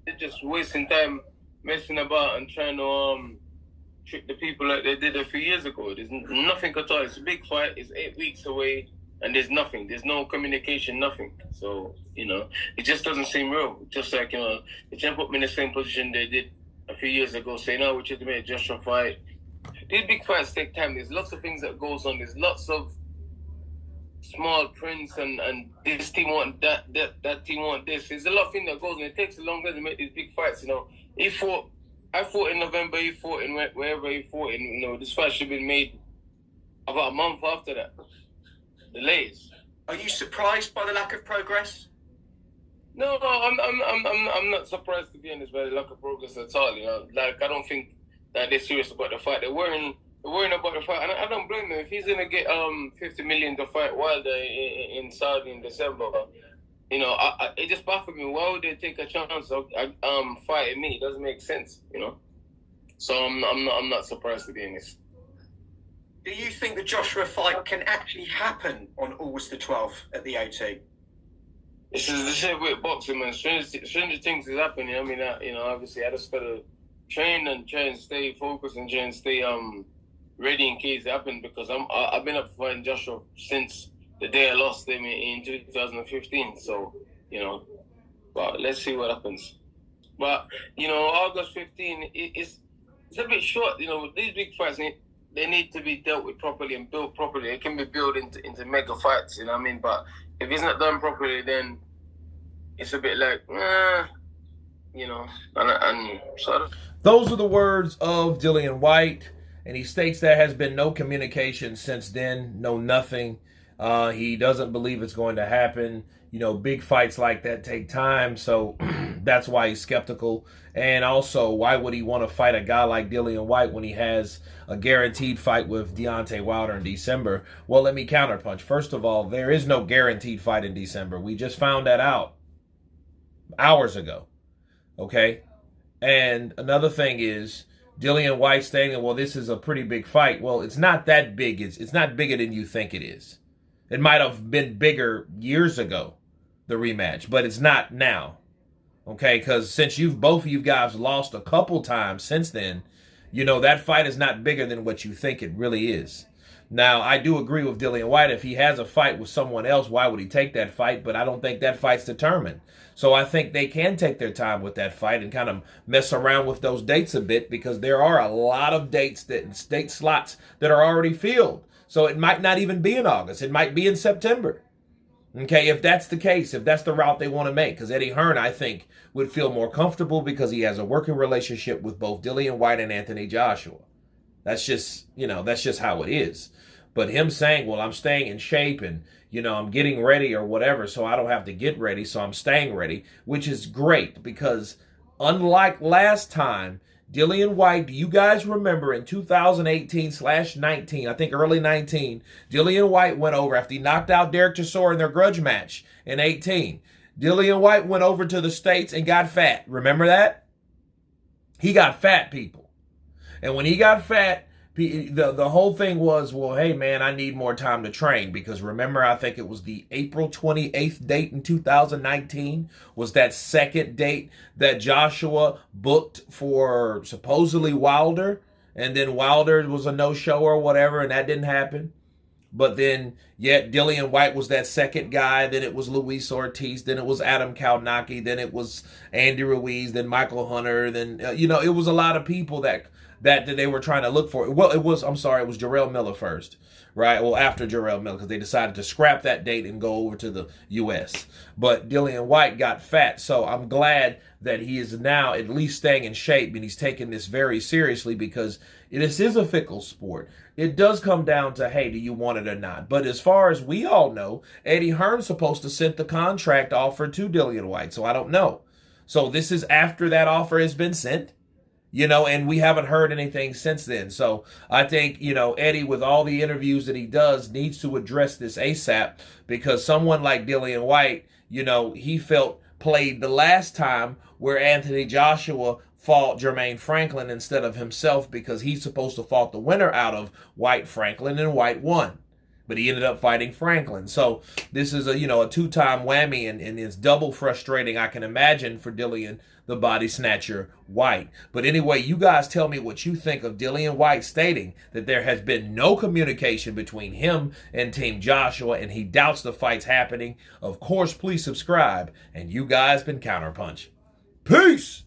they're just wasting time messing about and trying to trick the people like they did a few years ago. There's nothing at all. It's a big fight. It's 8 weeks away, and there's nothing. There's no communication, nothing. So, it just doesn't seem real. Just like, they try to put me in the same position they did a few years ago, saying, "No, we should make a Joshua fight." These big fights take time. There's lots of things that goes on. There's lots of small prints and this team want that team want this. There's a lot of things that goes on. It takes a long time to make these big fights. I fought in November. He fought in wherever he fought in. This fight should have been made about a month after that. Delays. Are you surprised by the lack of progress? No, I'm not surprised, to be honest, by the lack of progress at all. Like, I don't think that they're serious about the fight. They're worrying about the fight, and I don't blame him. If he's gonna get 50 million to fight Wilder in Saudi in December, it just baffles me. Why would they take a chance of fighting me? It doesn't make sense, So I'm not surprised, to be honest. Do you think the Joshua fight can actually happen on August the 12th at the OT? This is the shit with boxing, man. Strange things is happening. I mean, obviously, I just gotta train and try and stay focused and try and stay ready in case it happens, because I've been up fighting Joshua since the day I lost him in 2015. So, but let's see what happens. But August 15 it's a bit short. These big fights they need to be dealt with properly and built properly. It can be built into mega fights. You know what I mean? But if it's not done properly, then it's a bit like, and so. Those are the words of Dillian Whyte, and he states there has been no communication since then, no nothing. He doesn't believe it's going to happen. Big fights like that take time, so that's why he's skeptical. And also, why would he want to fight a guy like Dillian Whyte when he has a guaranteed fight with Deontay Wilder in December? Well, let me counterpunch. First of all, there is no guaranteed fight in December. We just found that out hours ago, okay? And another thing is, Dillian Whyte stating, well, this is a pretty big fight. Well, it's not that big. It's not bigger than you think it is. It might have been bigger years ago, the rematch, but it's not now. Okay, because since both of you guys lost a couple times since then, that fight is not bigger than what you think it really is. Now, I do agree with Dillian Whyte. If he has a fight with someone else, why would he take that fight? But I don't think that fight's determined. So I think they can take their time with that fight and kind of mess around with those dates a bit, because there are a lot of date slots that are already filled. So it might not even be in August. It might be in September. Okay, if that's the case, if that's the route they want to make. Because Eddie Hearn, I think, would feel more comfortable because he has a working relationship with both Dillian Whyte and Anthony Joshua. That's just how it is. But him saying, well, I'm staying in shape and, I'm getting ready or whatever, so I don't have to get ready, so I'm staying ready, which is great, because unlike last time, Dillian Whyte, do you guys remember in 2018/19, I think early 19, Dillian Whyte went over after he knocked out Derek Chisora in their grudge match in 18. Dillian Whyte went over to the States and got fat. Remember that? He got fat, people. And when he got fat, the whole thing was, well, hey, man, I need more time to train. Because remember, I think it was the April 28th date in 2019 was that second date that Joshua booked for supposedly Wilder. And then Wilder was a no-show or whatever, and that didn't happen. But then, yet Dillian Whyte was that second guy. Then it was Luis Ortiz. Then it was Adam Kalnacki. Then it was Andy Ruiz. Then Michael Hunter. Then, it was a lot of people that they were trying to look for. Well, it was Jarrell Miller first, right? Well, after Jarrell Miller, because they decided to scrap that date and go over to the U.S. But Dillian Whyte got fat, so I'm glad that he is now at least staying in shape, and he's taking this very seriously, because this is a fickle sport. It does come down to, hey, do you want it or not? But as far as we all know, Eddie Hearn's supposed to send the contract offer to Dillian Whyte, so I don't know. So this is after that offer has been sent. And we haven't heard anything since then. So I think, Eddie, with all the interviews that he does, needs to address this ASAP, because someone like Dillian Whyte, he felt played the last time where Anthony Joshua fought Jermaine Franklin instead of himself, because he's supposed to fought the winner out of Whyte Franklin, and Whyte won. but he ended up fighting Franklin. So this is a, you know, a two-time whammy, and it's double frustrating, I can imagine, for Dillian, the body snatcher, Whyte. But anyway, you guys tell me what you think of Dillian Whyte stating that there has been no communication between him and Team Joshua, and he doubts the fight's happening. Of course, please subscribe, and you guys been Counterpunch. Peace!